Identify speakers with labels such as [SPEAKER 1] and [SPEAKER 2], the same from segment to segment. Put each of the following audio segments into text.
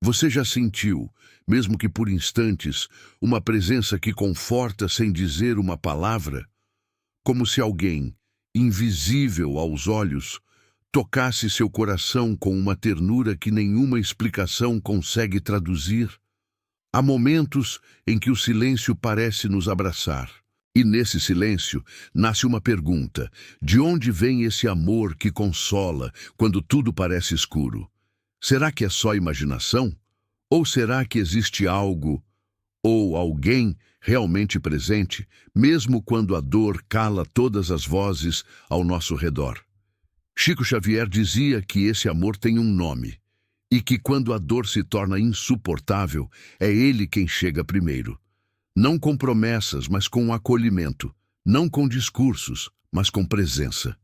[SPEAKER 1] Você já sentiu, mesmo que por instantes, uma presença que conforta sem dizer uma palavra? Como se alguém, invisível aos olhos, tocasse seu coração com uma ternura que nenhuma explicação consegue traduzir? Há momentos em que o silêncio parece nos abraçar. E nesse silêncio nasce uma pergunta: de onde vem esse amor que consola quando tudo parece escuro? Será que é só imaginação? Ou será que existe algo ou alguém realmente presente, mesmo quando a dor cala todas as vozes ao nosso redor? Chico Xavier dizia que esse amor tem um nome, e que quando a dor se torna insuportável, é ele quem chega primeiro. Não com promessas, mas com acolhimento. Não com discursos, mas com presença.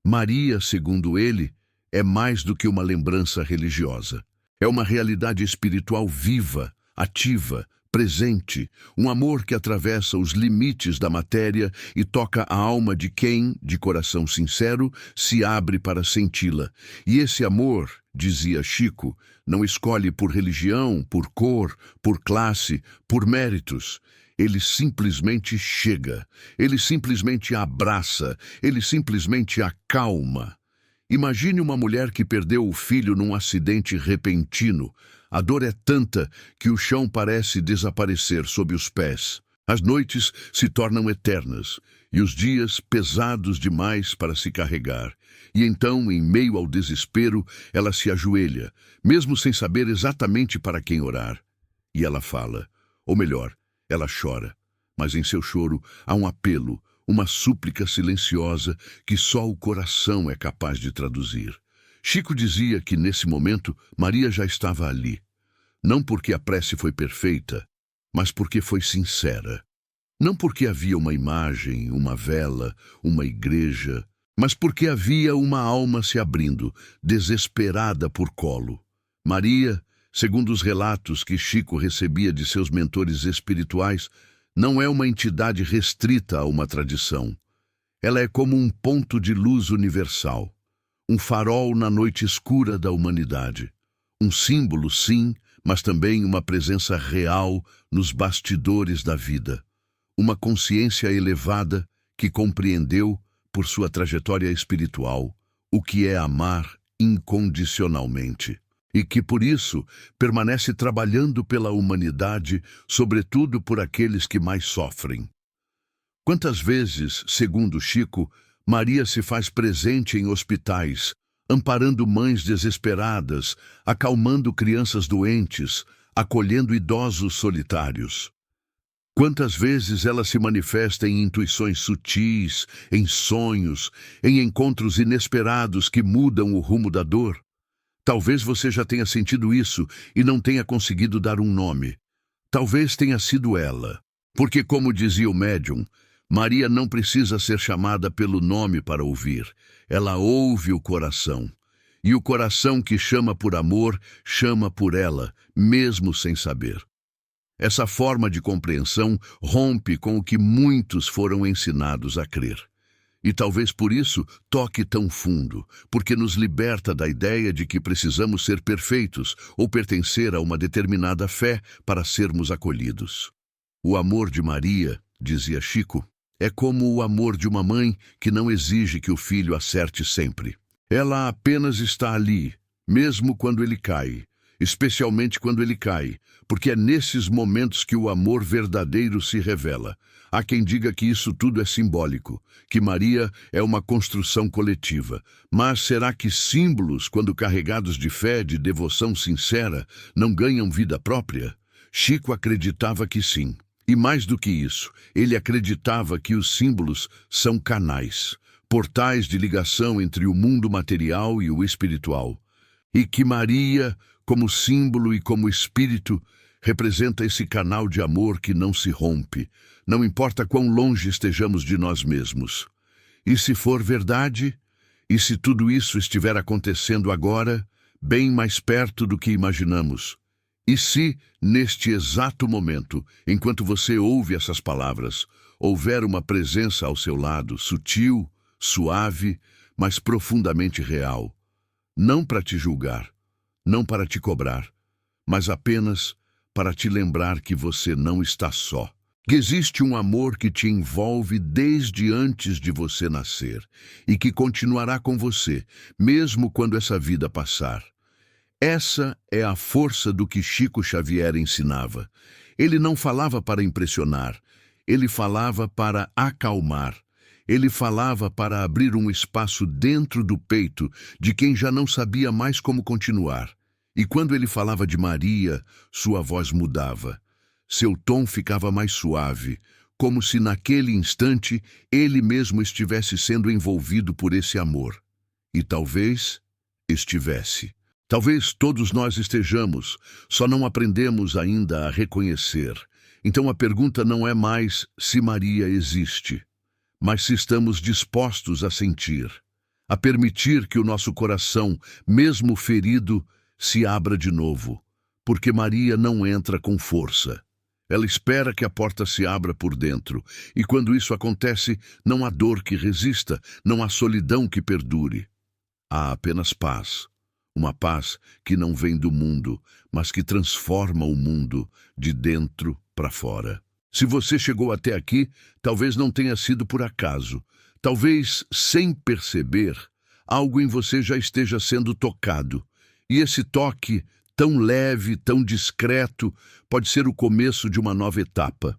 [SPEAKER 1] Maria, segundo ele, é mais do que uma lembrança religiosa. É uma realidade espiritual viva, ativa, presente, um amor que atravessa os limites da matéria e toca a alma de quem, de coração sincero, se abre para senti-la. E esse amor, dizia Chico, não escolhe por religião, por cor, por classe, por méritos. Ele simplesmente chega, ele simplesmente abraça, ele simplesmente acalma. Imagine uma mulher que perdeu o filho num acidente repentino. A dor é tanta que o chão parece desaparecer sob os pés. As noites se tornam eternas e os dias pesados demais para se carregar. E então, em meio ao desespero, ela se ajoelha, mesmo sem saber exatamente para quem orar. E ela fala, ou melhor, ela chora, mas em seu choro há um apelo, uma súplica silenciosa que só o coração é capaz de traduzir. Chico dizia que, nesse momento, Maria já estava ali. Não porque a prece foi perfeita, mas porque foi sincera. Não porque havia uma imagem, uma vela, uma igreja, mas porque havia uma alma se abrindo, desesperada por colo. Maria, segundo os relatos que Chico recebia de seus mentores espirituais, não é uma entidade restrita a uma tradição. Ela é como um ponto de luz universal, um farol na noite escura da humanidade. Um símbolo, sim, mas também uma presença real nos bastidores da vida. Uma consciência elevada que compreendeu, por sua trajetória espiritual, o que é amar incondicionalmente. E que, por isso, permanece trabalhando pela humanidade, sobretudo por aqueles que mais sofrem. Quantas vezes, segundo Chico, Maria se faz presente em hospitais, amparando mães desesperadas, acalmando crianças doentes, acolhendo idosos solitários. Quantas vezes ela se manifesta em intuições sutis, em sonhos, em encontros inesperados que mudam o rumo da dor. Talvez você já tenha sentido isso e não tenha conseguido dar um nome. Talvez tenha sido ela, porque, como dizia o médium, Maria não precisa ser chamada pelo nome para ouvir. Ela ouve o coração. E o coração que chama por amor, chama por ela, mesmo sem saber. Essa forma de compreensão rompe com o que muitos foram ensinados a crer. E talvez por isso toque tão fundo, porque nos liberta da ideia de que precisamos ser perfeitos ou pertencer a uma determinada fé para sermos acolhidos. O amor de Maria, dizia Chico, é como o amor de uma mãe que não exige que o filho acerte sempre. Ela apenas está ali, mesmo quando ele cai, especialmente quando ele cai, porque é nesses momentos que o amor verdadeiro se revela. Há quem diga que isso tudo é simbólico, que Maria é uma construção coletiva. Mas será que símbolos, quando carregados de fé, de devoção sincera, não ganham vida própria? Chico acreditava que sim. E mais do que isso, ele acreditava que os símbolos são canais, portais de ligação entre o mundo material e o espiritual. E que Maria, como símbolo e como espírito, representa esse canal de amor que não se rompe, não importa quão longe estejamos de nós mesmos. E se for verdade, e se tudo isso estiver acontecendo agora, bem mais perto do que imaginamos, e se, neste exato momento, enquanto você ouve essas palavras, houver uma presença ao seu lado, sutil, suave, mas profundamente real, não para te julgar, não para te cobrar, mas apenas para te lembrar que você não está só. Que existe um amor que te envolve desde antes de você nascer e que continuará com você, mesmo quando essa vida passar. Essa é a força do que Chico Xavier ensinava. Ele não falava para impressionar, ele falava para acalmar. Ele falava para abrir um espaço dentro do peito de quem já não sabia mais como continuar. E quando ele falava de Maria, sua voz mudava. Seu tom ficava mais suave, como se naquele instante ele mesmo estivesse sendo envolvido por esse amor. E talvez estivesse. Talvez todos nós estejamos, só não aprendemos ainda a reconhecer. Então a pergunta não é mais se Maria existe, mas se estamos dispostos a sentir, a permitir que o nosso coração, mesmo ferido, se abra de novo, porque Maria não entra com força. Ela espera que a porta se abra por dentro, e quando isso acontece, não há dor que resista, não há solidão que perdure. Há apenas paz, uma paz que não vem do mundo, mas que transforma o mundo de dentro para fora. Se você chegou até aqui, talvez não tenha sido por acaso. Talvez, sem perceber, algo em você já esteja sendo tocado. E esse toque, tão leve, tão discreto, pode ser o começo de uma nova etapa.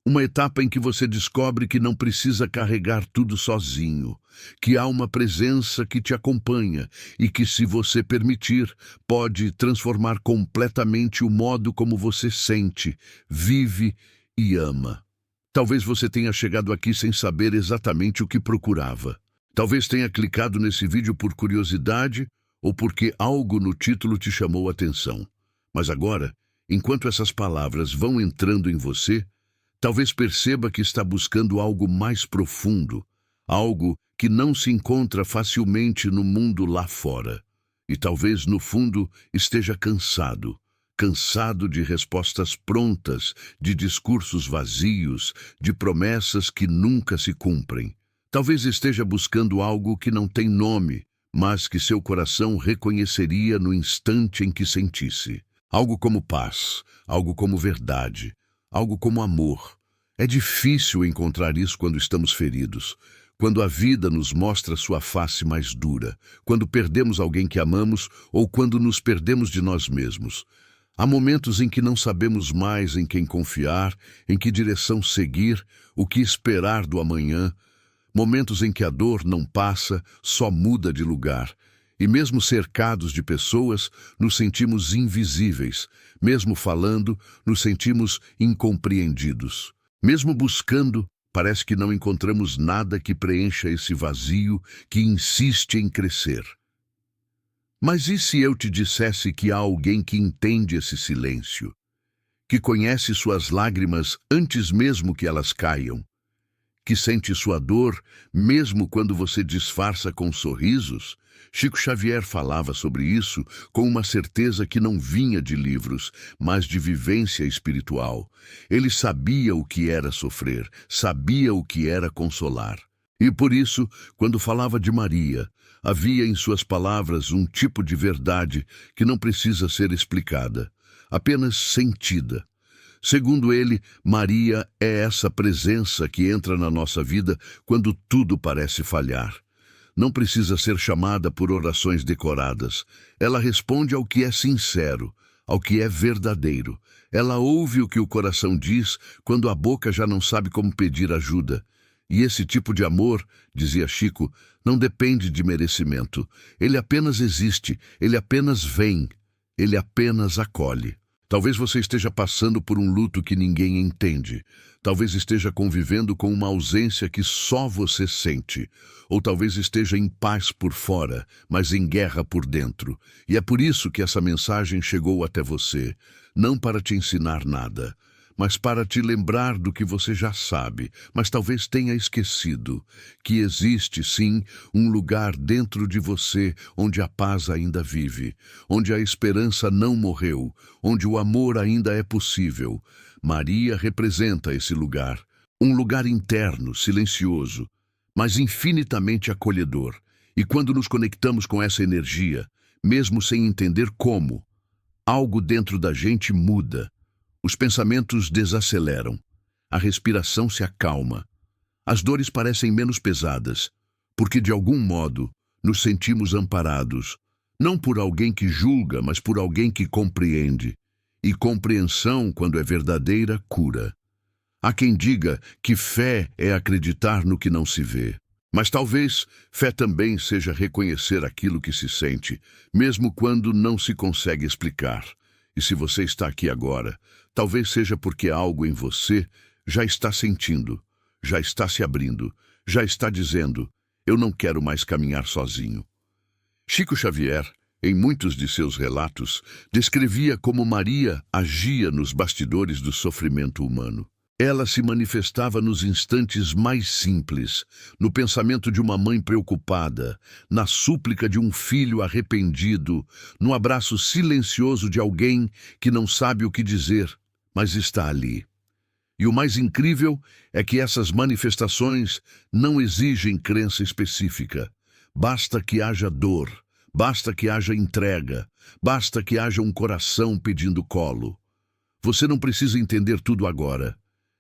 [SPEAKER 1] Uma etapa em que você descobre que não precisa carregar tudo sozinho, que há uma presença que te acompanha e que, se você permitir, pode transformar completamente o modo como você sente, vive e ama. Talvez você tenha chegado aqui sem saber exatamente o que procurava. Talvez tenha clicado nesse vídeo por curiosidade ou porque algo no título te chamou a atenção. Mas agora, enquanto essas palavras vão entrando em você, talvez perceba que está buscando algo mais profundo, algo que não se encontra facilmente no mundo lá fora. E talvez, no fundo, esteja cansado de respostas prontas, de discursos vazios, de promessas que nunca se cumprem. Talvez esteja buscando algo que não tem nome, mas que seu coração reconheceria no instante em que sentisse. Algo como paz, algo como verdade, algo como amor. É difícil encontrar isso quando estamos feridos, quando a vida nos mostra sua face mais dura, quando perdemos alguém que amamos ou quando nos perdemos de nós mesmos. Há momentos em que não sabemos mais em quem confiar, em que direção seguir, o que esperar do amanhã. Momentos em que a dor não passa, só muda de lugar. E mesmo cercados de pessoas, nos sentimos invisíveis. Mesmo falando, nos sentimos incompreendidos. Mesmo buscando, parece que não encontramos nada que preencha esse vazio que insiste em crescer. Mas e se eu te dissesse que há alguém que entende esse silêncio, que conhece suas lágrimas antes mesmo que elas caiam, que sente sua dor mesmo quando você disfarça com sorrisos? Chico Xavier falava sobre isso com uma certeza que não vinha de livros, mas de vivência espiritual. Ele sabia o que era sofrer, sabia o que era consolar. E por isso, quando falava de Maria, havia em suas palavras um tipo de verdade que não precisa ser explicada, apenas sentida. Segundo ele, Maria é essa presença que entra na nossa vida quando tudo parece falhar. Não precisa ser chamada por orações decoradas. Ela responde ao que é sincero, ao que é verdadeiro. Ela ouve o que o coração diz quando a boca já não sabe como pedir ajuda. E esse tipo de amor, dizia Chico, não depende de merecimento. Ele apenas existe, ele apenas vem, ele apenas acolhe. Talvez você esteja passando por um luto que ninguém entende. Talvez esteja convivendo com uma ausência que só você sente. Ou talvez esteja em paz por fora, mas em guerra por dentro. E é por isso que essa mensagem chegou até você. Não para te ensinar nada, mas para te lembrar do que você já sabe, mas talvez tenha esquecido, que existe, sim, um lugar dentro de você onde a paz ainda vive, onde a esperança não morreu, onde o amor ainda é possível. Maria representa esse lugar, um lugar interno, silencioso, mas infinitamente acolhedor. E quando nos conectamos com essa energia, mesmo sem entender como, algo dentro da gente muda. Os pensamentos desaceleram. A respiração se acalma. As dores parecem menos pesadas, porque de algum modo nos sentimos amparados, não por alguém que julga, mas por alguém que compreende. E compreensão, quando é verdadeira, cura. Há quem diga que fé é acreditar no que não se vê. Mas talvez fé também seja reconhecer aquilo que se sente, mesmo quando não se consegue explicar. E se você está aqui agora, talvez seja porque algo em você já está sentindo, já está se abrindo, já está dizendo: eu não quero mais caminhar sozinho. Chico Xavier, em muitos de seus relatos, descrevia como Maria agia nos bastidores do sofrimento humano. Ela se manifestava nos instantes mais simples, no pensamento de uma mãe preocupada, na súplica de um filho arrependido, no abraço silencioso de alguém que não sabe o que dizer, mas está ali. E o mais incrível é que essas manifestações não exigem crença específica. Basta que haja dor, basta que haja entrega, basta que haja um coração pedindo colo. Você não precisa entender tudo agora,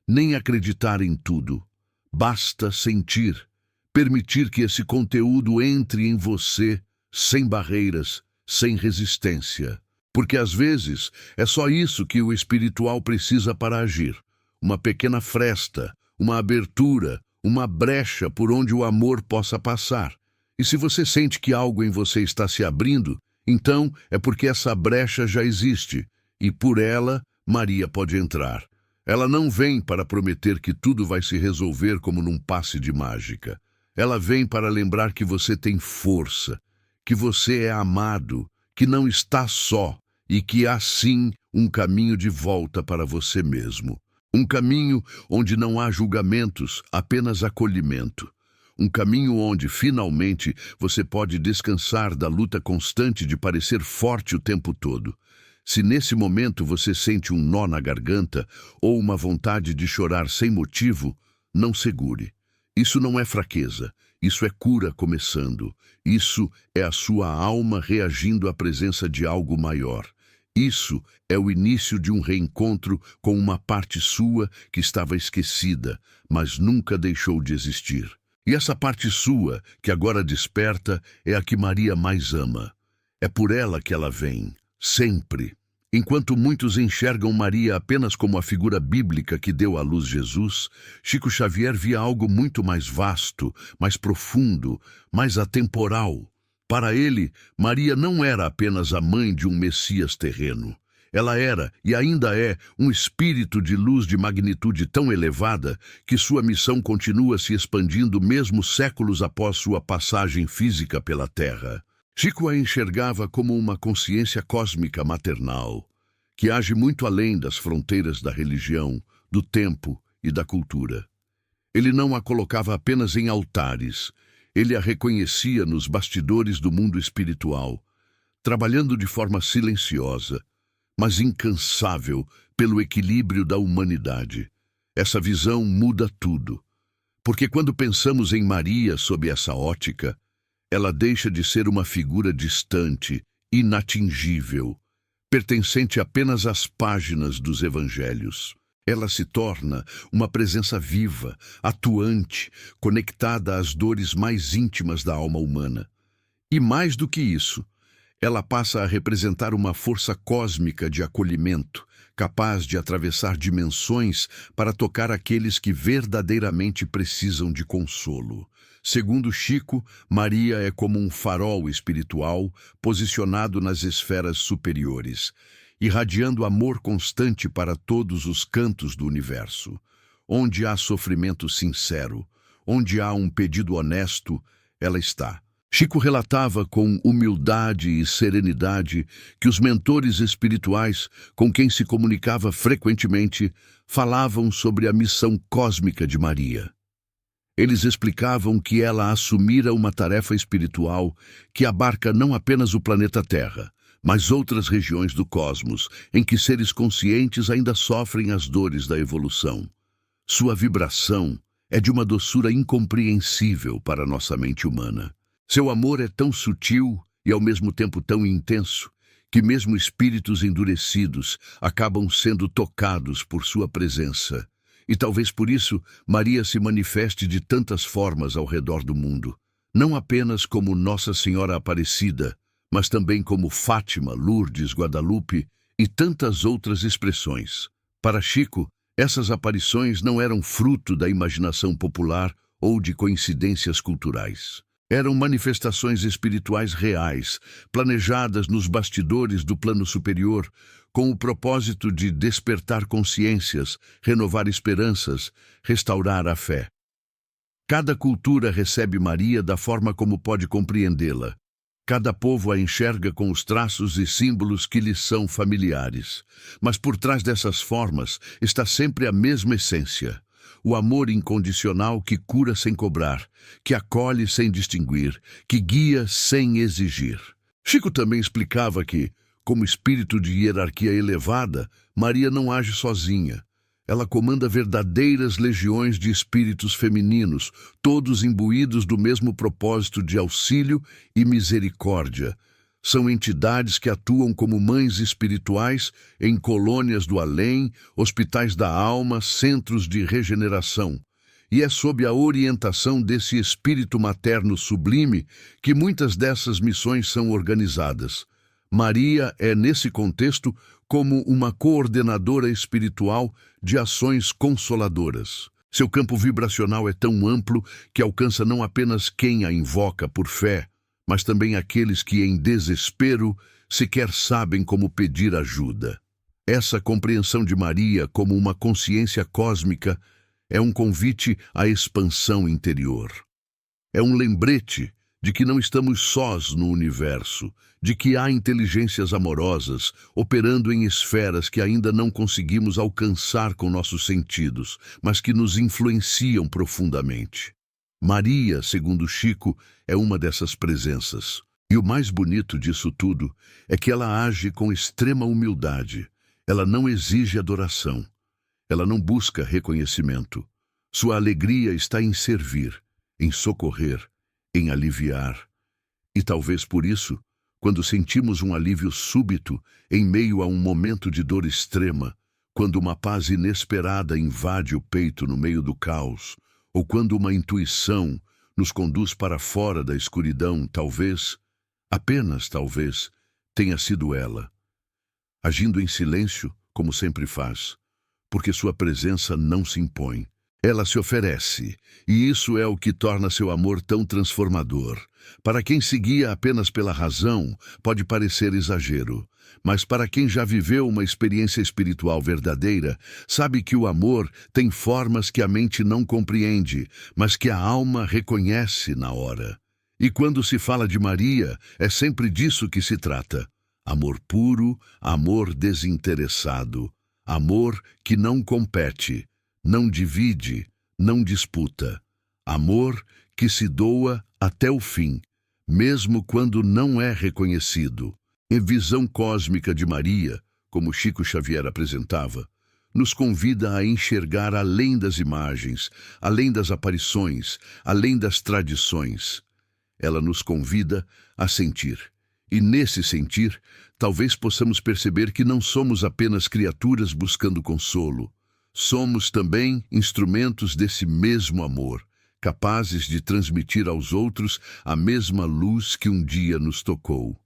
[SPEAKER 1] nem acreditar em tudo. Basta sentir, permitir que esse conteúdo entre em você sem barreiras, sem resistência. Porque às vezes é só isso que o espiritual precisa para agir. Uma pequena fresta, uma abertura, uma brecha por onde o amor possa passar. E se você sente que algo em você está se abrindo, então é porque essa brecha já existe, e por ela Maria pode entrar. Ela não vem para prometer que tudo vai se resolver como num passe de mágica. Ela vem para lembrar que você tem força, que você é amado, que não está só e que há sim um caminho de volta para você mesmo. Um caminho onde não há julgamentos, apenas acolhimento. Um caminho onde, finalmente, você pode descansar da luta constante de parecer forte o tempo todo. Se nesse momento você sente um nó na garganta ou uma vontade de chorar sem motivo, não segure. Isso não é fraqueza, isso é cura começando. Isso é a sua alma reagindo à presença de algo maior. Isso é o início de um reencontro com uma parte sua que estava esquecida, mas nunca deixou de existir. E essa parte sua, que agora desperta, é a que Maria mais ama. É por ela que ela vem, sempre. Enquanto muitos enxergam Maria apenas como a figura bíblica que deu à luz Jesus, Chico Xavier via algo muito mais vasto, mais profundo, mais atemporal. Para ele, Maria não era apenas a mãe de um Messias terreno. Ela era, e ainda é, um espírito de luz de magnitude tão elevada que sua missão continua se expandindo mesmo séculos após sua passagem física pela Terra. Chico a enxergava como uma consciência cósmica maternal, que age muito além das fronteiras da religião, do tempo e da cultura. Ele não a colocava apenas em altares, ele a reconhecia nos bastidores do mundo espiritual, trabalhando de forma silenciosa, mas incansável pelo equilíbrio da humanidade. Essa visão muda tudo, porque quando pensamos em Maria sob essa ótica, ela deixa de ser uma figura distante, inatingível, pertencente apenas às páginas dos evangelhos. Ela se torna uma presença viva, atuante, conectada às dores mais íntimas da alma humana. E mais do que isso, ela passa a representar uma força cósmica de acolhimento, capaz de atravessar dimensões para tocar aqueles que verdadeiramente precisam de consolo. Segundo Chico, Maria é como um farol espiritual posicionado nas esferas superiores, irradiando amor constante para todos os cantos do universo. Onde há sofrimento sincero, onde há um pedido honesto, ela está. Chico relatava com humildade e serenidade que os mentores espirituais com quem se comunicava frequentemente falavam sobre a missão cósmica de Maria. Eles explicavam que ela assumira uma tarefa espiritual que abarca não apenas o planeta Terra, mas outras regiões do cosmos, em que seres conscientes ainda sofrem as dores da evolução. Sua vibração é de uma doçura incompreensível para nossa mente humana. Seu amor é tão sutil e ao mesmo tempo tão intenso, que mesmo espíritos endurecidos acabam sendo tocados por sua presença. E talvez por isso Maria se manifeste de tantas formas ao redor do mundo, não apenas como Nossa Senhora Aparecida, mas também como Fátima, Lourdes, Guadalupe e tantas outras expressões. Para Chico, essas aparições não eram fruto da imaginação popular ou de coincidências culturais. Eram manifestações espirituais reais, planejadas nos bastidores do plano superior, com o propósito de despertar consciências, renovar esperanças, restaurar a fé. Cada cultura recebe Maria da forma como pode compreendê-la. Cada povo a enxerga com os traços e símbolos que lhes são familiares. Mas por trás dessas formas está sempre a mesma essência. O amor incondicional que cura sem cobrar, que acolhe sem distinguir, que guia sem exigir. Chico também explicava que, como espírito de hierarquia elevada, Maria não age sozinha. Ela comanda verdadeiras legiões de espíritos femininos, todos imbuídos do mesmo propósito de auxílio e misericórdia. São entidades que atuam como mães espirituais em colônias do além, hospitais da alma, centros de regeneração. E é sob a orientação desse espírito materno sublime que muitas dessas missões são organizadas. Maria é, nesse contexto, como uma coordenadora espiritual de ações consoladoras. Seu campo vibracional é tão amplo que alcança não apenas quem a invoca por fé, mas também aqueles que, em desespero, sequer sabem como pedir ajuda. Essa compreensão de Maria como uma consciência cósmica é um convite à expansão interior. É um lembrete de que não estamos sós no universo, de que há inteligências amorosas operando em esferas que ainda não conseguimos alcançar com nossos sentidos, mas que nos influenciam profundamente. Maria, segundo Chico, é uma dessas presenças. E o mais bonito disso tudo é que ela age com extrema humildade. Ela não exige adoração. Ela não busca reconhecimento. Sua alegria está em servir, em socorrer, em aliviar. E talvez por isso, quando sentimos um alívio súbito em meio a um momento de dor extrema, quando uma paz inesperada invade o peito no meio do caos, ou quando uma intuição nos conduz para fora da escuridão, talvez, apenas talvez, tenha sido ela, agindo em silêncio, como sempre faz, porque sua presença não se impõe. Ela se oferece, e isso é o que torna seu amor tão transformador. Para quem se guia apenas pela razão, pode parecer exagero, mas para quem já viveu uma experiência espiritual verdadeira, sabe que o amor tem formas que a mente não compreende, mas que a alma reconhece na hora. E quando se fala de Maria, é sempre disso que se trata. Amor puro, amor desinteressado, amor que não compete, não divide, não disputa. Amor que se doa até o fim, mesmo quando não é reconhecido. A visão cósmica de Maria, como Chico Xavier apresentava, nos convida a enxergar além das imagens, além das aparições, além das tradições. Ela nos convida a sentir. E nesse sentir, talvez possamos perceber que não somos apenas criaturas buscando consolo. Somos também instrumentos desse mesmo amor, capazes de transmitir aos outros a mesma luz que um dia nos tocou.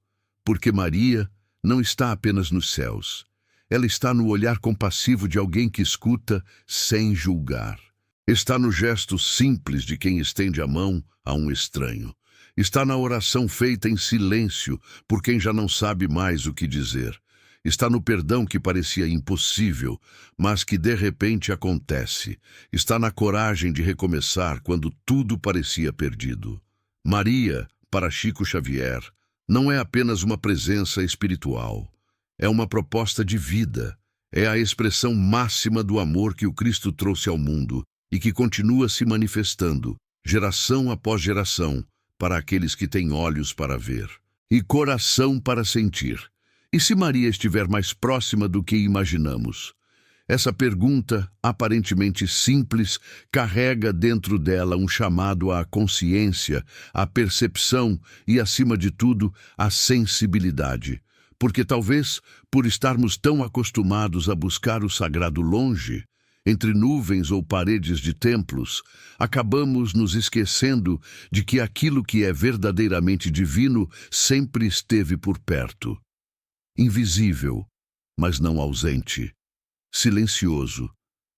[SPEAKER 1] Porque Maria não está apenas nos céus. Ela está no olhar compassivo de alguém que escuta sem julgar. Está no gesto simples de quem estende a mão a um estranho. Está na oração feita em silêncio por quem já não sabe mais o que dizer. Está no perdão que parecia impossível, mas que de repente acontece. Está na coragem de recomeçar quando tudo parecia perdido. Maria, para Chico Xavier, não é apenas uma presença espiritual. É uma proposta de vida. É a expressão máxima do amor que o Cristo trouxe ao mundo e que continua se manifestando, geração após geração, para aqueles que têm olhos para ver e coração para sentir. E se Maria estiver mais próxima do que imaginamos? Essa pergunta, aparentemente simples, carrega dentro dela um chamado à consciência, à percepção e, acima de tudo, à sensibilidade. Porque talvez, por estarmos tão acostumados a buscar o sagrado longe, entre nuvens ou paredes de templos, acabamos nos esquecendo de que aquilo que é verdadeiramente divino sempre esteve por perto. Invisível, mas não ausente. Silencioso,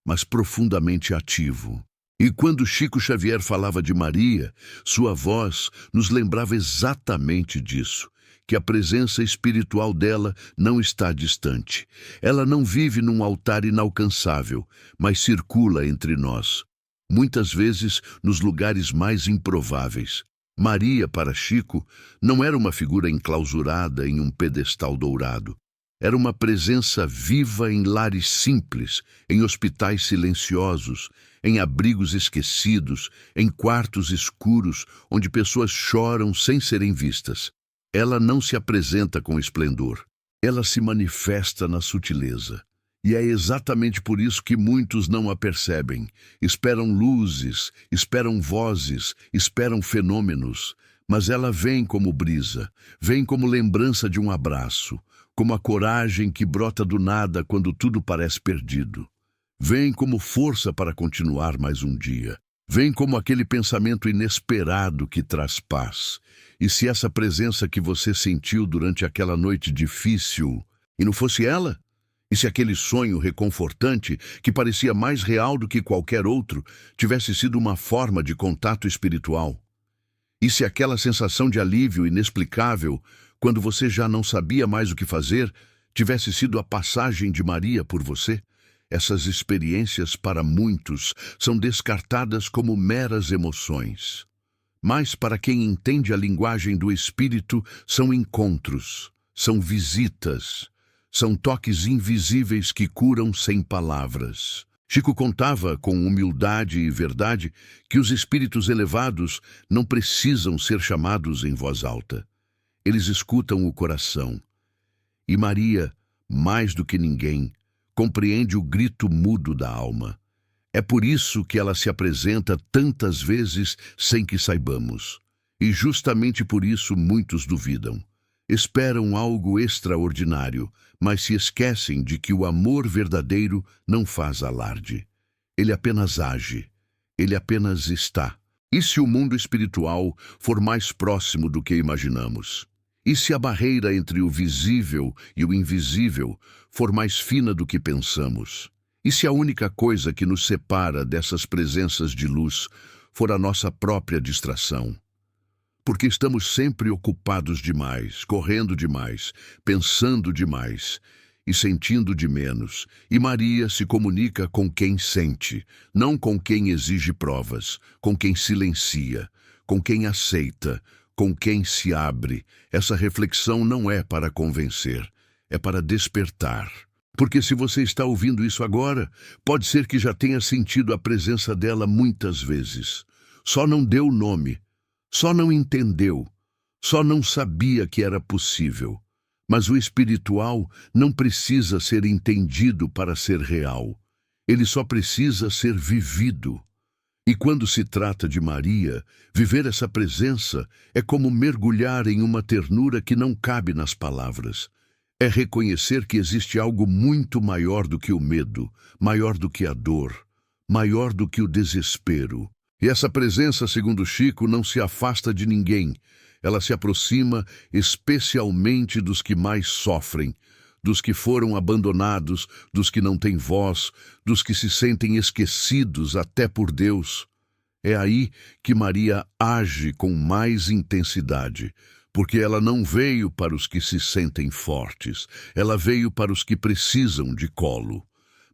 [SPEAKER 1] mas profundamente ativo. E quando Chico Xavier falava de Maria, sua voz nos lembrava exatamente disso, que a presença espiritual dela não está distante. Ela não vive num altar inalcançável, mas circula entre nós, muitas vezes nos lugares mais improváveis. Maria, para Chico, não era uma figura enclausurada em um pedestal dourado. Era uma presença viva em lares simples, em hospitais silenciosos, em abrigos esquecidos, em quartos escuros, onde pessoas choram sem serem vistas. Ela não se apresenta com esplendor. Ela se manifesta na sutileza. E é exatamente por isso que muitos não a percebem. Esperam luzes, esperam vozes, esperam fenômenos. Mas ela vem como brisa, vem como lembrança de um abraço, como a coragem que brota do nada quando tudo parece perdido. Vem como força para continuar mais um dia. Vem como aquele pensamento inesperado que traz paz. E se essa presença que você sentiu durante aquela noite difícil, e não fosse ela? E se aquele sonho reconfortante, que parecia mais real do que qualquer outro, tivesse sido uma forma de contato espiritual? E se aquela sensação de alívio inexplicável, quando você já não sabia mais o que fazer, tivesse sido a passagem de Maria por você? Essas experiências, para muitos, são descartadas como meras emoções. Mas para quem entende a linguagem do espírito, são encontros, são visitas, são toques invisíveis que curam sem palavras. Chico contava, com humildade e verdade, que os espíritos elevados não precisam ser chamados em voz alta. Eles escutam o coração. E Maria, mais do que ninguém, compreende o grito mudo da alma. É por isso que ela se apresenta tantas vezes sem que saibamos. E justamente por isso muitos duvidam. Esperam algo extraordinário, mas se esquecem de que o amor verdadeiro não faz alarde. Ele apenas age. Ele apenas está. E se o mundo espiritual for mais próximo do que imaginamos? E se a barreira entre o visível e o invisível for mais fina do que pensamos? E se a única coisa que nos separa dessas presenças de luz for a nossa própria distração? Porque estamos sempre ocupados demais, correndo demais, pensando demais e sentindo de menos. E Maria se comunica com quem sente, não com quem exige provas, com quem silencia, com quem aceita, com quem se abre. Essa reflexão não é para convencer, é para despertar. Porque se você está ouvindo isso agora, pode ser que já tenha sentido a presença dela muitas vezes. Só não deu nome, só não entendeu, só não sabia que era possível. Mas o espiritual não precisa ser entendido para ser real. Ele só precisa ser vivido. E quando se trata de Maria, viver essa presença é como mergulhar em uma ternura que não cabe nas palavras. É reconhecer que existe algo muito maior do que o medo, maior do que a dor, maior do que o desespero. E essa presença, segundo Chico, não se afasta de ninguém. Ela se aproxima especialmente dos que mais sofrem, dos que foram abandonados, dos que não têm voz, dos que se sentem esquecidos até por Deus. É aí que Maria age com mais intensidade, porque ela não veio para os que se sentem fortes, ela veio para os que precisam de colo,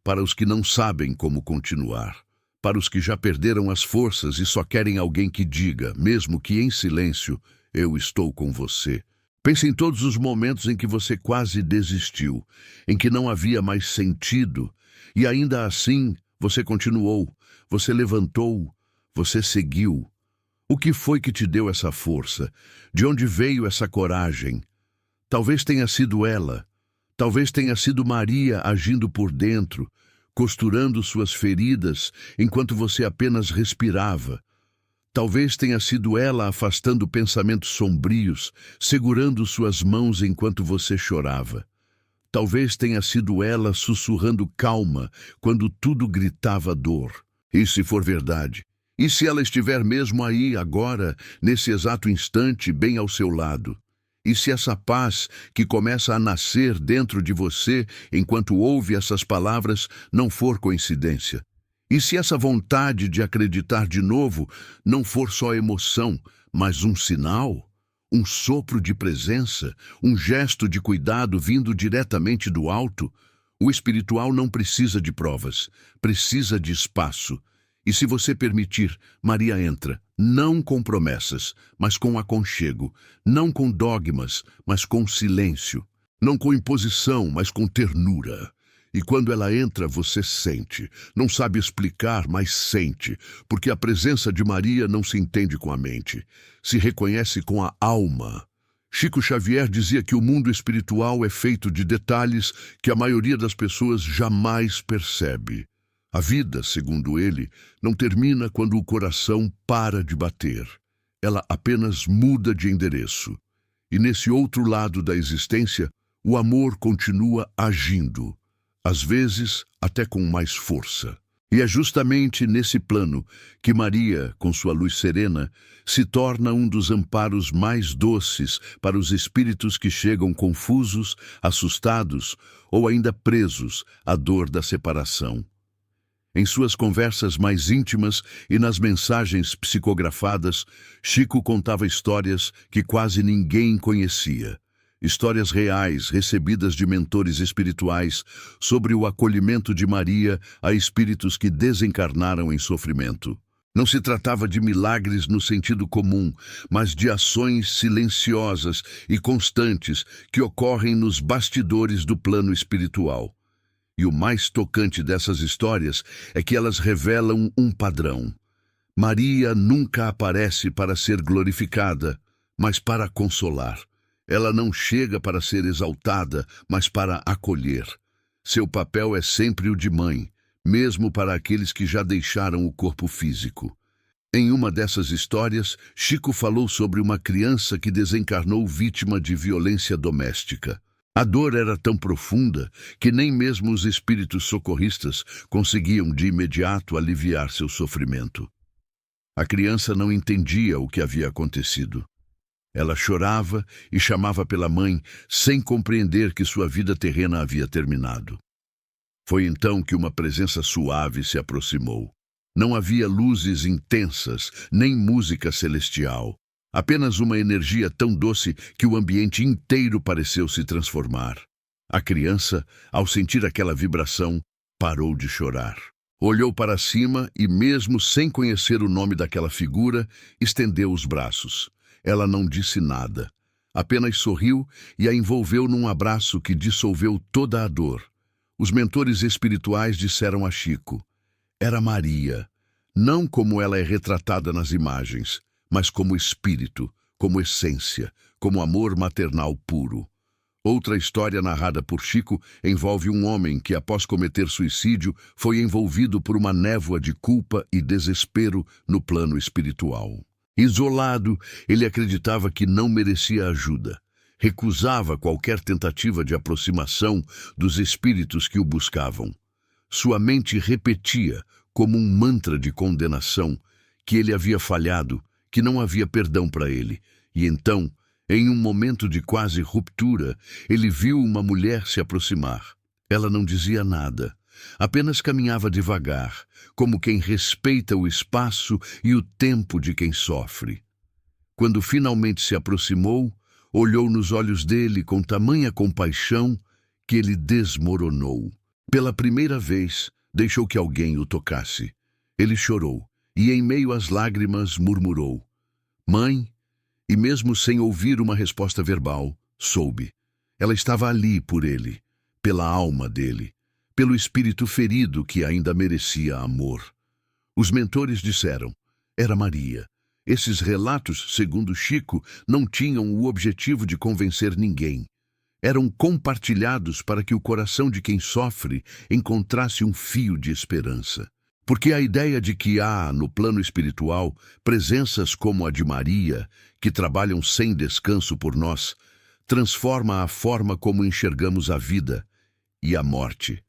[SPEAKER 1] para os que não sabem como continuar, para os que já perderam as forças e só querem alguém que diga, mesmo que em silêncio, eu estou com você. Pense em todos os momentos em que você quase desistiu, em que não havia mais sentido, e ainda assim você continuou, você levantou, você seguiu. O que foi que te deu essa força? De onde veio essa coragem? Talvez tenha sido ela. Talvez tenha sido Maria agindo por dentro, costurando suas feridas enquanto você apenas respirava. Talvez tenha sido ela afastando pensamentos sombrios, segurando suas mãos enquanto você chorava. Talvez tenha sido ela sussurrando calma quando tudo gritava dor. E se for verdade? E se ela estiver mesmo aí, agora, nesse exato instante, bem ao seu lado? E se essa paz que começa a nascer dentro de você enquanto ouve essas palavras não for coincidência? E se essa vontade de acreditar de novo não for só emoção, mas um sinal? Um sopro de presença, um gesto de cuidado vindo diretamente do alto? O espiritual não precisa de provas, precisa de espaço. E se você permitir, Maria entra, não com promessas, mas com aconchego, não com dogmas, mas com silêncio, não com imposição, mas com ternura. E quando ela entra, você sente. Não sabe explicar, mas sente, porque a presença de Maria não se entende com a mente, se reconhece com a alma. Chico Xavier dizia que o mundo espiritual é feito de detalhes que a maioria das pessoas jamais percebe. A vida, segundo ele, não termina quando o coração para de bater. Ela apenas muda de endereço. E nesse outro lado da existência, o amor continua agindo. Às vezes, até com mais força. E é justamente nesse plano que Maria, com sua luz serena, se torna um dos amparos mais doces para os espíritos que chegam confusos, assustados ou ainda presos à dor da separação. Em suas conversas mais íntimas e nas mensagens psicografadas, Chico contava histórias que quase ninguém conhecia. Histórias reais recebidas de mentores espirituais sobre o acolhimento de Maria a espíritos que desencarnaram em sofrimento. Não se tratava de milagres no sentido comum, mas de ações silenciosas e constantes que ocorrem nos bastidores do plano espiritual. E o mais tocante dessas histórias é que elas revelam um padrão. Maria nunca aparece para ser glorificada, mas para consolar. Ela não chega para ser exaltada, mas para acolher. Seu papel é sempre o de mãe, mesmo para aqueles que já deixaram o corpo físico. Em uma dessas histórias, Chico falou sobre uma criança que desencarnou vítima de violência doméstica. A dor era tão profunda que nem mesmo os espíritos socorristas conseguiam de imediato aliviar seu sofrimento. A criança não entendia o que havia acontecido. Ela chorava e chamava pela mãe, sem compreender que sua vida terrena havia terminado. Foi então que uma presença suave se aproximou. Não havia luzes intensas, nem música celestial. Apenas uma energia tão doce que o ambiente inteiro pareceu se transformar. A criança, ao sentir aquela vibração, parou de chorar. Olhou para cima e, mesmo sem conhecer o nome daquela figura, estendeu os braços. Ela não disse nada, apenas sorriu e a envolveu num abraço que dissolveu toda a dor. Os mentores espirituais disseram a Chico: era Maria, não como ela é retratada nas imagens, mas como espírito, como essência, como amor maternal puro. Outra história narrada por Chico envolve um homem que, após cometer suicídio, foi envolvido por uma névoa de culpa e desespero no plano espiritual. Isolado, ele acreditava que não merecia ajuda. Recusava qualquer tentativa de aproximação dos espíritos que o buscavam. Sua mente repetia, como um mantra de condenação, que ele havia falhado, que não havia perdão para ele. E então, em um momento de quase ruptura, ele viu uma mulher se aproximar. Ela não dizia nada. Apenas caminhava devagar, como quem respeita o espaço e o tempo de quem sofre. Quando finalmente se aproximou, olhou nos olhos dele com tamanha compaixão que ele desmoronou. Pela primeira vez, deixou que alguém o tocasse. Ele chorou e, em meio às lágrimas, murmurou: "Mãe", e mesmo sem ouvir uma resposta verbal, soube. Ela estava ali por ele, pela alma dele, pelo espírito ferido que ainda merecia amor. Os mentores disseram: era Maria. Esses relatos, segundo Chico, não tinham o objetivo de convencer ninguém. Eram compartilhados para que o coração de quem sofre encontrasse um fio de esperança. Porque a ideia de que há, no plano espiritual, presenças como a de Maria, que trabalham sem descanso por nós, transforma a forma como enxergamos a vida e a morte.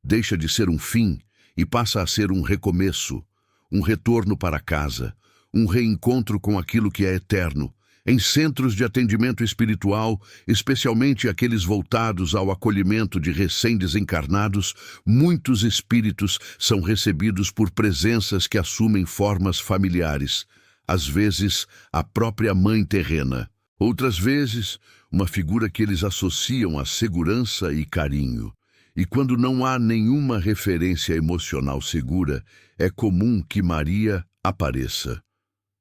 [SPEAKER 1] Deixa de ser um fim e passa a ser um recomeço, um retorno para casa, um reencontro com aquilo que é eterno. Em centros de atendimento espiritual, especialmente aqueles voltados ao acolhimento de recém-desencarnados, muitos espíritos são recebidos por presenças que assumem formas familiares, às vezes a própria mãe terrena, outras vezes uma figura que eles associam a segurança e carinho. E quando não há nenhuma referência emocional segura, é comum que Maria apareça.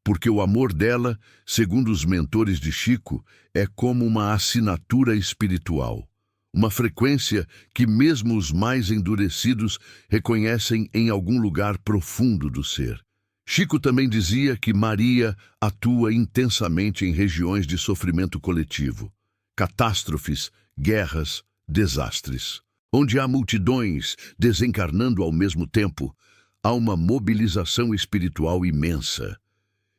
[SPEAKER 1] Porque o amor dela, segundo os mentores de Chico, é como uma assinatura espiritual, uma frequência que mesmo os mais endurecidos reconhecem em algum lugar profundo do ser. Chico também dizia que Maria atua intensamente em regiões de sofrimento coletivo, catástrofes, guerras, desastres. Onde há multidões desencarnando ao mesmo tempo, há uma mobilização espiritual imensa.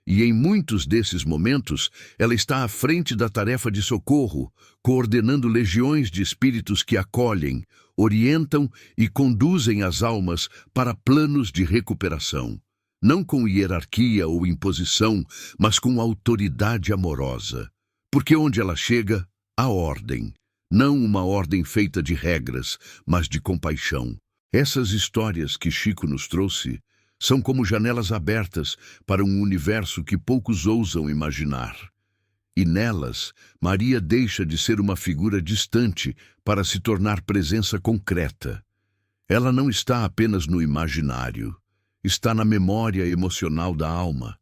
[SPEAKER 1] E em muitos desses momentos, ela está à frente da tarefa de socorro, coordenando legiões de espíritos que acolhem, orientam e conduzem as almas para planos de recuperação. Não com hierarquia ou imposição, mas com autoridade amorosa. Porque onde ela chega, há ordem. Não uma ordem feita de regras, mas de compaixão. Essas histórias que Chico nos trouxe são como janelas abertas para um universo que poucos ousam imaginar. E nelas, Maria deixa de ser uma figura distante para se tornar presença concreta. Ela não está apenas no imaginário, está na memória emocional da alma.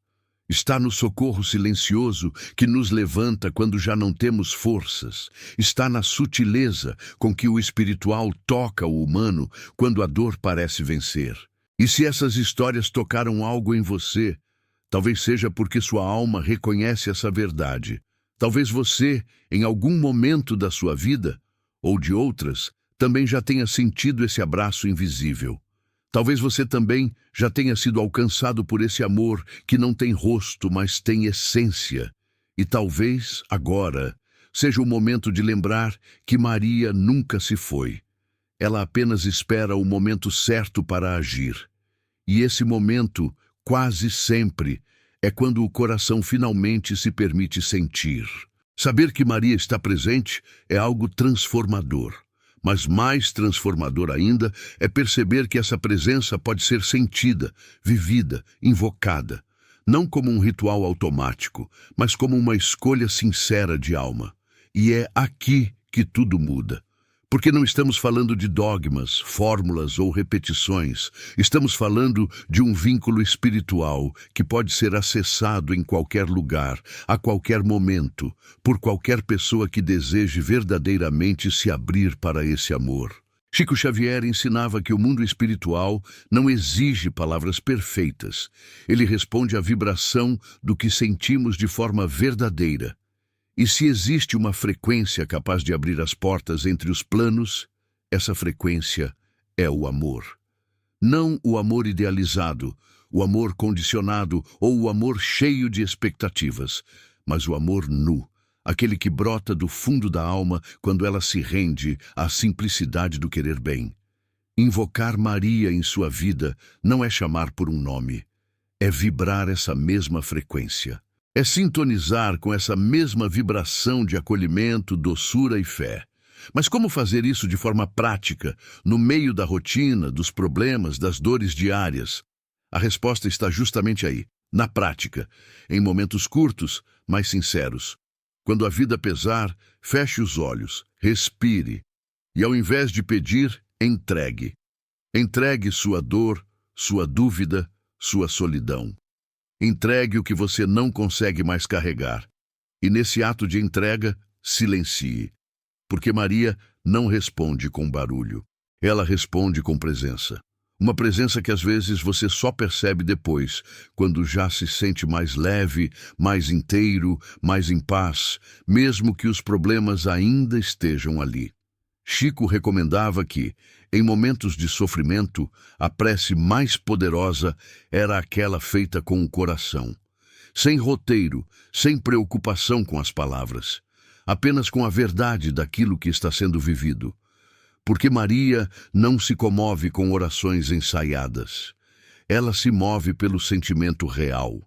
[SPEAKER 1] Está no socorro silencioso que nos levanta quando já não temos forças. Está na sutileza com que o espiritual toca o humano quando a dor parece vencer. E se essas histórias tocaram algo em você, talvez seja porque sua alma reconhece essa verdade. Talvez você, em algum momento da sua vida, ou de outras, também já tenha sentido esse abraço invisível. Talvez você também já tenha sido alcançado por esse amor que não tem rosto, mas tem essência. E talvez, agora, seja o momento de lembrar que Maria nunca se foi. Ela apenas espera o momento certo para agir. E esse momento, quase sempre, é quando o coração finalmente se permite sentir. Saber que Maria está presente é algo transformador. Mas mais transformador ainda é perceber que essa presença pode ser sentida, vivida, invocada, não como um ritual automático, mas como uma escolha sincera de alma. E é aqui que tudo muda. Porque não estamos falando de dogmas, fórmulas ou repetições. Estamos falando de um vínculo espiritual que pode ser acessado em qualquer lugar, a qualquer momento, por qualquer pessoa que deseje verdadeiramente se abrir para esse amor. Chico Xavier ensinava que o mundo espiritual não exige palavras perfeitas. Ele responde à vibração do que sentimos de forma verdadeira. E se existe uma frequência capaz de abrir as portas entre os planos, essa frequência é o amor. Não o amor idealizado, o amor condicionado ou o amor cheio de expectativas, mas o amor nu, aquele que brota do fundo da alma quando ela se rende à simplicidade do querer bem. Invocar Maria em sua vida não é chamar por um nome, é vibrar essa mesma frequência. É sintonizar com essa mesma vibração de acolhimento, doçura e fé. Mas como fazer isso de forma prática, no meio da rotina, dos problemas, das dores diárias? A resposta está justamente aí, na prática, em momentos curtos, mas sinceros. Quando a vida pesar, feche os olhos, respire. E ao invés de pedir, entregue. Entregue sua dor, sua dúvida, sua solidão. Entregue o que você não consegue mais carregar. E nesse ato de entrega, silencie. Porque Maria não responde com barulho. Ela responde com presença. Uma presença que às vezes você só percebe depois, quando já se sente mais leve, mais inteiro, mais em paz, mesmo que os problemas ainda estejam ali. Chico recomendava que, em momentos de sofrimento, a prece mais poderosa era aquela feita com o coração. Sem roteiro, sem preocupação com as palavras, apenas com a verdade daquilo que está sendo vivido. Porque Maria não se comove com orações ensaiadas. Ela se move pelo sentimento real.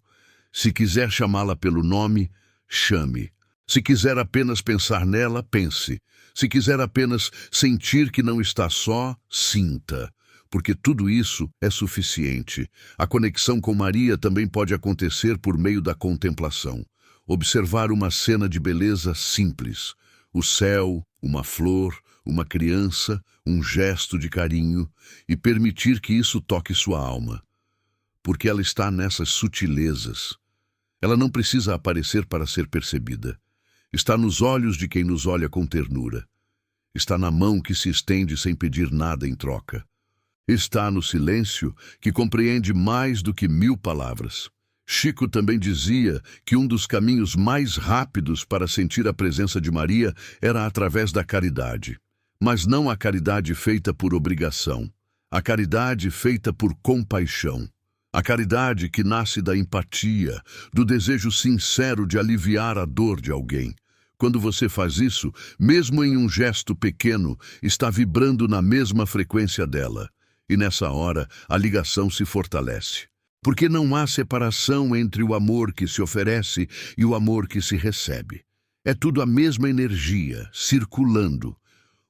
[SPEAKER 1] Se quiser chamá-la pelo nome, chame. Se quiser apenas pensar nela, pense. Se quiser apenas sentir que não está só, sinta. Porque tudo isso é suficiente. A conexão com Maria também pode acontecer por meio da contemplação. Observar uma cena de beleza simples. O céu, uma flor, uma criança, um gesto de carinho, e permitir que isso toque sua alma. Porque ela está nessas sutilezas. Ela não precisa aparecer para ser percebida. Está nos olhos de quem nos olha com ternura. Está na mão que se estende sem pedir nada em troca. Está no silêncio que compreende mais do que 1000 palavras. Chico também dizia que um dos caminhos mais rápidos para sentir a presença de Maria era através da caridade. Mas não a caridade feita por obrigação. A caridade feita por compaixão. A caridade que nasce da empatia, do desejo sincero de aliviar a dor de alguém. Quando você faz isso, mesmo em um gesto pequeno, está vibrando na mesma frequência dela. E nessa hora, a ligação se fortalece. Porque não há separação entre o amor que se oferece e o amor que se recebe. É tudo a mesma energia, circulando.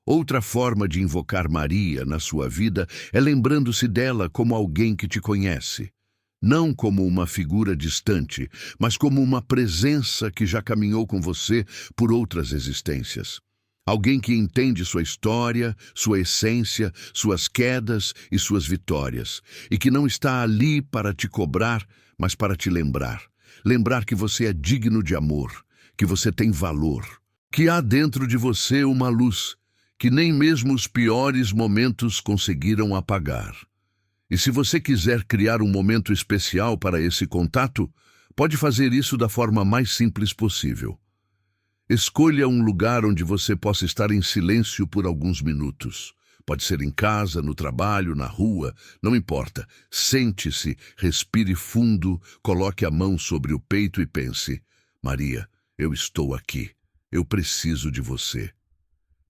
[SPEAKER 1] Outra forma de invocar Maria na sua vida é lembrando-se dela como alguém que te conhece. Não como uma figura distante, mas como uma presença que já caminhou com você por outras existências. Alguém que entende sua história, sua essência, suas quedas e suas vitórias, e que não está ali para te cobrar, mas para te lembrar. Lembrar que você é digno de amor, que você tem valor, que há dentro de você uma luz que nem mesmo os piores momentos conseguiram apagar. E se você quiser criar um momento especial para esse contato, pode fazer isso da forma mais simples possível. Escolha um lugar onde você possa estar em silêncio por alguns minutos. Pode ser em casa, no trabalho, na rua, não importa. Sente-se, respire fundo, coloque a mão sobre o peito e pense: Maria, eu estou aqui. Eu preciso de você.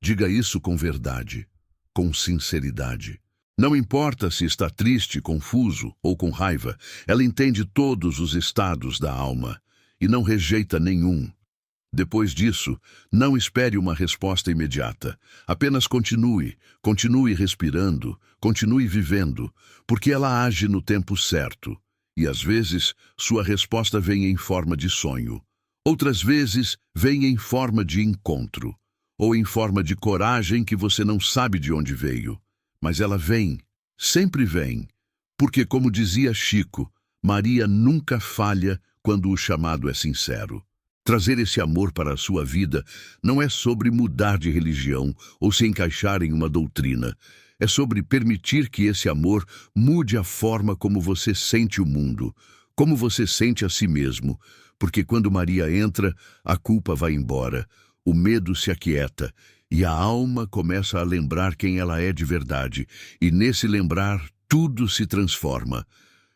[SPEAKER 1] Diga isso com verdade, com sinceridade. Não importa se está triste, confuso ou com raiva, ela entende todos os estados da alma e não rejeita nenhum. Depois disso, não espere uma resposta imediata. Apenas continue respirando, continue vivendo, porque ela age no tempo certo. E às vezes, sua resposta vem em forma de sonho. Outras vezes, vem em forma de encontro, ou em forma de coragem que você não sabe de onde veio. Mas ela vem, sempre vem, porque, como dizia Chico, Maria nunca falha quando o chamado é sincero. Trazer esse amor para a sua vida não é sobre mudar de religião ou se encaixar em uma doutrina. É sobre permitir que esse amor mude a forma como você sente o mundo, como você sente a si mesmo, porque quando Maria entra, a culpa vai embora, o medo se aquieta, e a alma começa a lembrar quem ela é de verdade, e nesse lembrar tudo se transforma.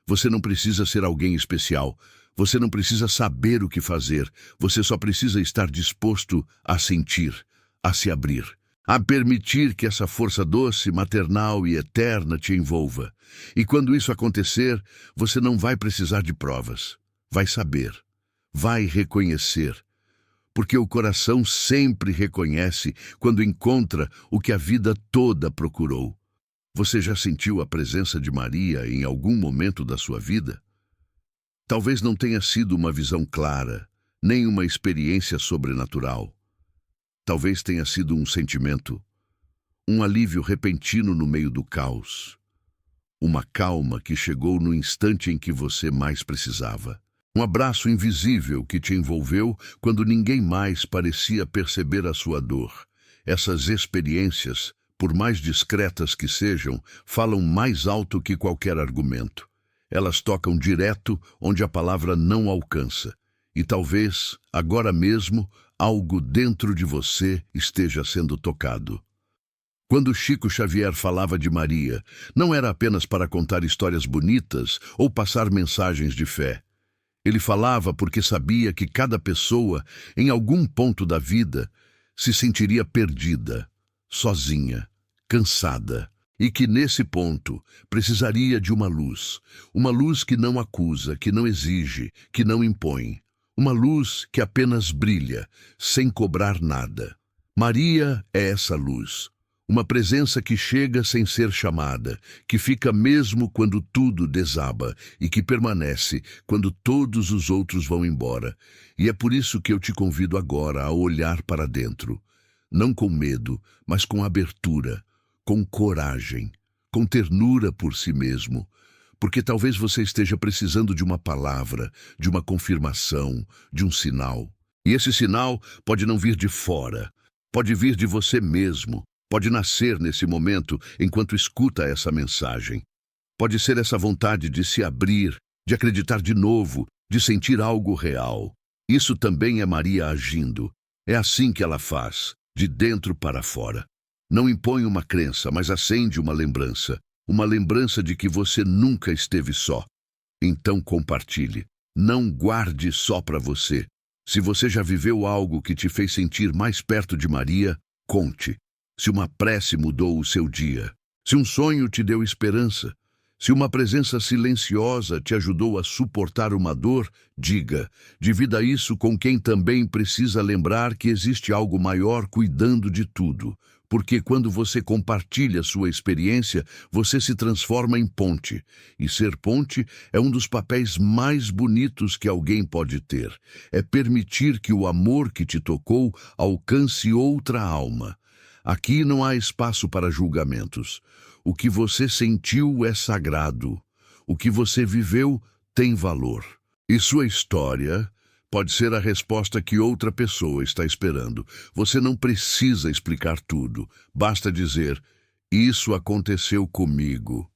[SPEAKER 1] Você não precisa ser alguém especial, você não precisa saber o que fazer, você só precisa estar disposto a sentir, a se abrir, a permitir que essa força doce, maternal e eterna te envolva. E quando isso acontecer, você não vai precisar de provas, vai saber, vai reconhecer. Porque o coração sempre reconhece quando encontra o que a vida toda procurou. Você já sentiu a presença de Maria em algum momento da sua vida? Talvez não tenha sido uma visão clara, nem uma experiência sobrenatural. Talvez tenha sido um sentimento, um alívio repentino no meio do caos. Uma calma que chegou no instante em que você mais precisava. Um abraço invisível que te envolveu quando ninguém mais parecia perceber a sua dor. Essas experiências, por mais discretas que sejam, falam mais alto que qualquer argumento. Elas tocam direto onde a palavra não alcança. E talvez, agora mesmo, algo dentro de você esteja sendo tocado. Quando Chico Xavier falava de Maria, não era apenas para contar histórias bonitas ou passar mensagens de fé. Ele falava porque sabia que cada pessoa, em algum ponto da vida, se sentiria perdida, sozinha, cansada, e que nesse ponto precisaria de uma luz que não acusa, que não exige, que não impõe, uma luz que apenas brilha, sem cobrar nada. Maria é essa luz. Uma presença que chega sem ser chamada, que fica mesmo quando tudo desaba e que permanece quando todos os outros vão embora. E é por isso que eu te convido agora a olhar para dentro, não com medo, mas com abertura, com coragem, com ternura por si mesmo, porque talvez você esteja precisando de uma palavra, de uma confirmação, de um sinal. E esse sinal pode não vir de fora, pode vir de você mesmo. Pode nascer nesse momento enquanto escuta essa mensagem. Pode ser essa vontade de se abrir, de acreditar de novo, de sentir algo real. Isso também é Maria agindo. É assim que ela faz, de dentro para fora. Não impõe uma crença, mas acende uma lembrança de que você nunca esteve só. Então compartilhe. Não guarde só para você. Se você já viveu algo que te fez sentir mais perto de Maria, conte. Se uma prece mudou o seu dia, se um sonho te deu esperança, se uma presença silenciosa te ajudou a suportar uma dor, diga, divida isso com quem também precisa lembrar que existe algo maior cuidando de tudo, porque quando você compartilha sua experiência, você se transforma em ponte, e ser ponte é um dos papéis mais bonitos que alguém pode ter, é permitir que o amor que te tocou alcance outra alma. Aqui não há espaço para julgamentos. O que você sentiu é sagrado. O que você viveu tem valor. E sua história pode ser a resposta que outra pessoa está esperando. Você não precisa explicar tudo. Basta dizer, isso aconteceu comigo.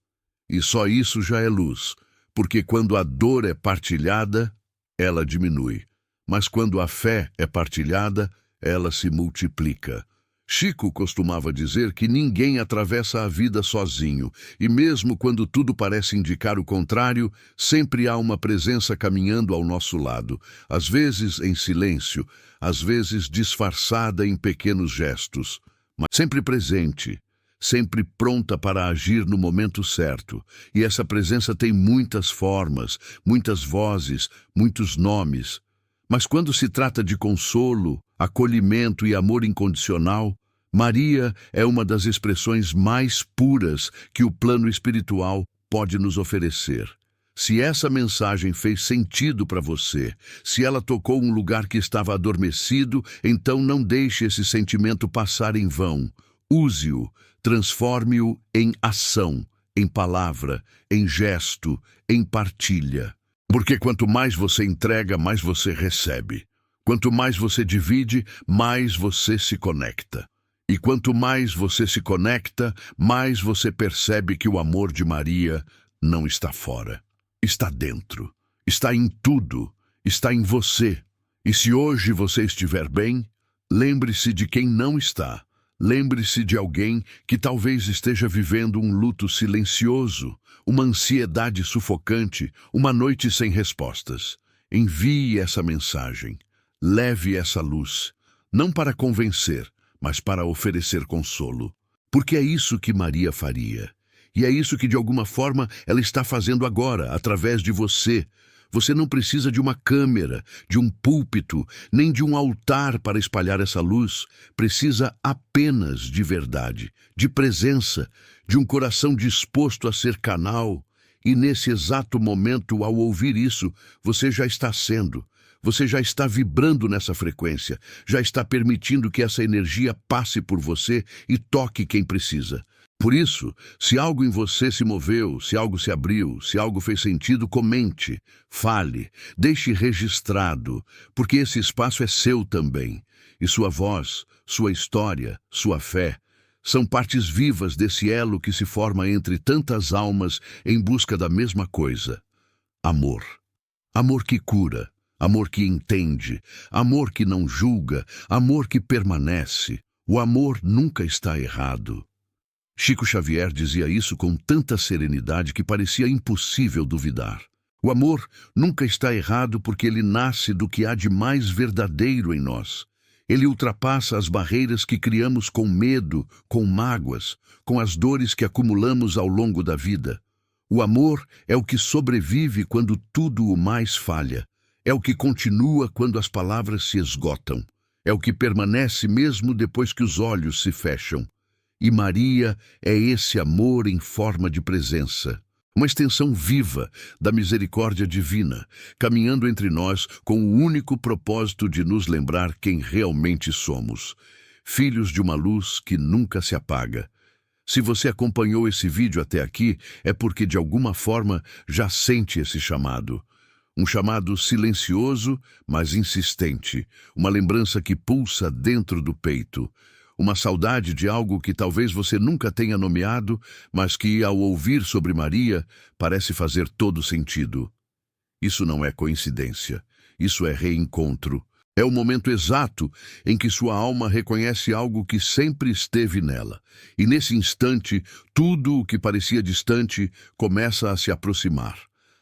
[SPEAKER 1] E só isso já é luz, porque quando a dor é partilhada, ela diminui. Mas quando a fé é partilhada, ela se multiplica. Chico costumava dizer que ninguém atravessa a vida sozinho, e mesmo quando tudo parece indicar o contrário, sempre há uma presença caminhando ao nosso lado, às vezes em silêncio, às vezes disfarçada em pequenos gestos, mas sempre presente, sempre pronta para agir no momento certo. E essa presença tem muitas formas, muitas vozes, muitos nomes. Mas quando se trata de consolo, acolhimento e amor incondicional, Maria é uma das expressões mais puras que o plano espiritual pode nos oferecer. Se essa mensagem fez sentido para você, se ela tocou um lugar que estava adormecido, então não deixe esse sentimento passar em vão. Use-o, transforme-o em ação, em palavra, em gesto, em partilha. Porque quanto mais você entrega, mais você recebe. Quanto mais você divide, mais você se conecta. E quanto mais você se conecta, mais você percebe que o amor de Maria não está fora. Está dentro. Está em tudo. Está em você. E se hoje você estiver bem, lembre-se de quem não está. Lembre-se de alguém que talvez esteja vivendo um luto silencioso, uma ansiedade sufocante, uma noite sem respostas. Envie essa mensagem. Leve essa luz. Não para convencer, mas para oferecer consolo. Porque é isso que Maria faria. E é isso que, de alguma forma, ela está fazendo agora, através de você. Você não precisa de uma câmera, de um púlpito, nem de um altar para espalhar essa luz. Precisa apenas de verdade, de presença, de um coração disposto a ser canal. E nesse exato momento, ao ouvir isso, você já está sendo. Você já está vibrando nessa frequência, já está permitindo que essa energia passe por você e toque quem precisa. Por isso, se algo em você se moveu, se algo se abriu, se algo fez sentido, comente, fale, deixe registrado, porque esse espaço é seu também. E sua voz, sua história, sua fé, são partes vivas desse elo que se forma entre tantas almas em busca da mesma coisa: amor. Amor que cura. Amor que entende, amor que não julga, amor que permanece. O amor nunca está errado. Chico Xavier dizia isso com tanta serenidade que parecia impossível duvidar. O amor nunca está errado porque ele nasce do que há de mais verdadeiro em nós. Ele ultrapassa as barreiras que criamos com medo, com mágoas, com as dores que acumulamos ao longo da vida. O amor é o que sobrevive quando tudo o mais falha. É o que continua quando as palavras se esgotam. É o que permanece mesmo depois que os olhos se fecham. E Maria é esse amor em forma de presença. Uma extensão viva da misericórdia divina, caminhando entre nós com o único propósito de nos lembrar quem realmente somos. Filhos de uma luz que nunca se apaga. Se você acompanhou esse vídeo até aqui, é porque de alguma forma já sente esse chamado. Um chamado silencioso, mas insistente. Uma lembrança que pulsa dentro do peito. Uma saudade de algo que talvez você nunca tenha nomeado, mas que, ao ouvir sobre Maria, parece fazer todo sentido. Isso não é coincidência. Isso é reencontro. É o momento exato em que sua alma reconhece algo que sempre esteve nela. E nesse instante, tudo o que parecia distante começa a se aproximar.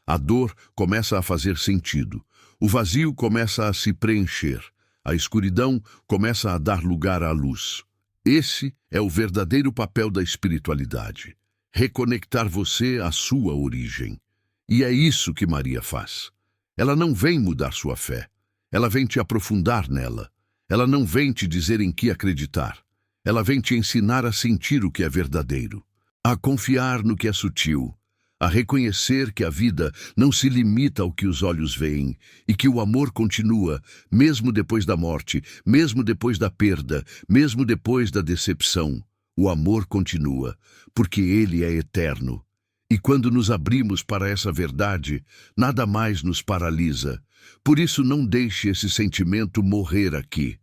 [SPEAKER 1] A dor começa a fazer sentido. O vazio começa a se preencher. A escuridão começa a dar lugar à luz. Esse é o verdadeiro papel da espiritualidade. Reconectar você à sua origem. E é isso que Maria faz. Ela não vem mudar sua fé. Ela vem te aprofundar nela. Ela não vem te dizer em que acreditar. Ela vem te ensinar a sentir o que é verdadeiro. A confiar no que é sutil. A reconhecer que a vida não se limita ao que os olhos veem e que o amor continua, mesmo depois da morte, mesmo depois da perda, mesmo depois da decepção. O amor continua, porque ele é eterno. E quando nos abrimos para essa verdade, nada mais nos paralisa. Por isso não deixe esse sentimento morrer aqui.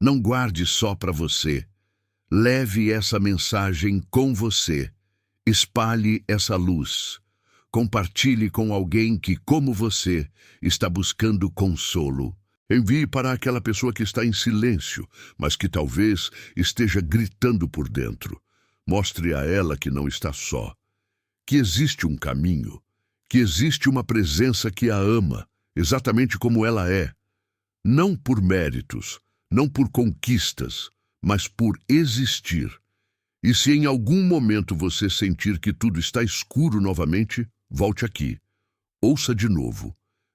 [SPEAKER 1] Não guarde só para você. Leve essa mensagem com você. Espalhe essa luz. Compartilhe com alguém que, como você, está buscando consolo. Envie para aquela pessoa que está em silêncio, mas que talvez esteja gritando por dentro. Mostre a ela que não está só. Que existe um caminho. Que existe uma presença que a ama, exatamente como ela é. Não por méritos, não por conquistas, mas por existir. E se em algum momento você sentir que tudo está escuro novamente, volte aqui. Ouça de novo.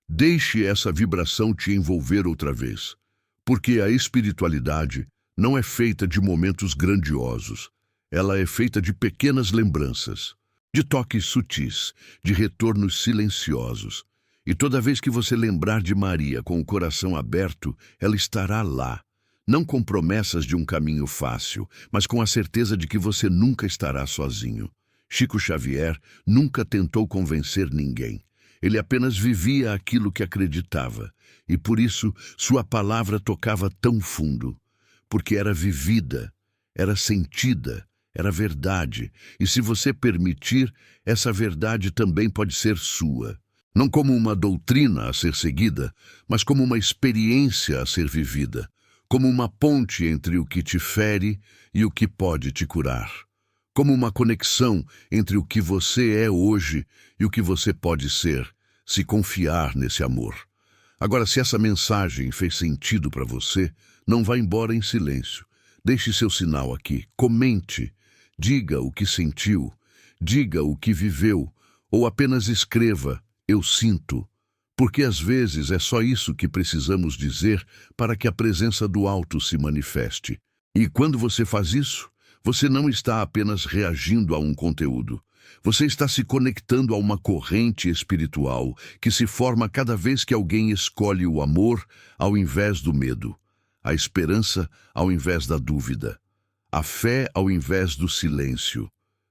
[SPEAKER 1] Deixe essa vibração te envolver outra vez. Porque a espiritualidade não é feita de momentos grandiosos. Ela é feita de pequenas lembranças, de toques sutis, de retornos silenciosos. E toda vez que você lembrar de Maria com o coração aberto, ela estará lá. Não com promessas de um caminho fácil, mas com a certeza de que você nunca estará sozinho. Chico Xavier nunca tentou convencer ninguém. Ele apenas vivia aquilo que acreditava. E por isso sua palavra tocava tão fundo. Porque era vivida, era sentida, era verdade. E se você permitir, essa verdade também pode ser sua. Não como uma doutrina a ser seguida, mas como uma experiência a ser vivida. Como uma ponte entre o que te fere e o que pode te curar. Como uma conexão entre o que você é hoje e o que você pode ser, se confiar nesse amor. Agora, se essa mensagem fez sentido para você, não vá embora em silêncio. Deixe seu sinal aqui, comente, diga o que sentiu, diga o que viveu, ou apenas escreva, eu sinto. Porque às vezes é só isso que precisamos dizer para que a presença do alto se manifeste. E quando você faz isso, você não está apenas reagindo a um conteúdo. Você está se conectando a uma corrente espiritual que se forma cada vez que alguém escolhe o amor ao invés do medo, a esperança ao invés da dúvida, a fé ao invés do silêncio.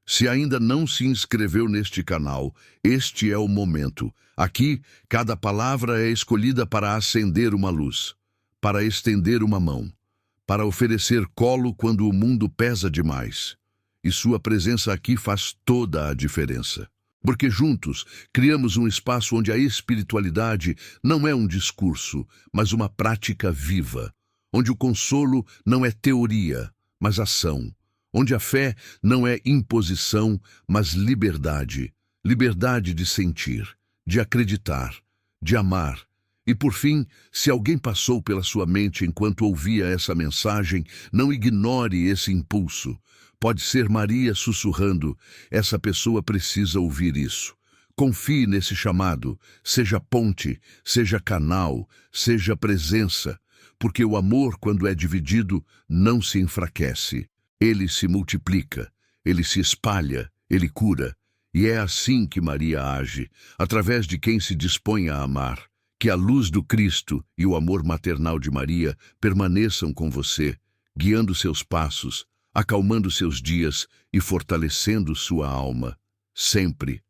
[SPEAKER 1] Se ainda não se inscreveu neste canal, este é o momento. Aqui, cada palavra é escolhida para acender uma luz, para estender uma mão, para oferecer colo quando o mundo pesa demais. E sua presença aqui faz toda a diferença. Porque juntos criamos um espaço onde a espiritualidade não é um discurso, mas uma prática viva. Onde o consolo não é teoria, mas ação. onde a fé não é imposição, mas liberdade. Liberdade de sentir, de acreditar, de amar. E por fim, se alguém passou pela sua mente enquanto ouvia essa mensagem, não ignore esse impulso. Pode ser Maria sussurrando: essa pessoa precisa ouvir isso. Confie nesse chamado, seja ponte, seja canal, seja presença, porque o amor, quando é dividido, não se enfraquece. Ele se multiplica, ele se espalha, ele cura. E é assim que Maria age, através de quem se dispõe a amar. Que a luz do Cristo e o amor maternal de Maria permaneçam com você, guiando seus passos, acalmando seus dias e fortalecendo sua alma. Sempre.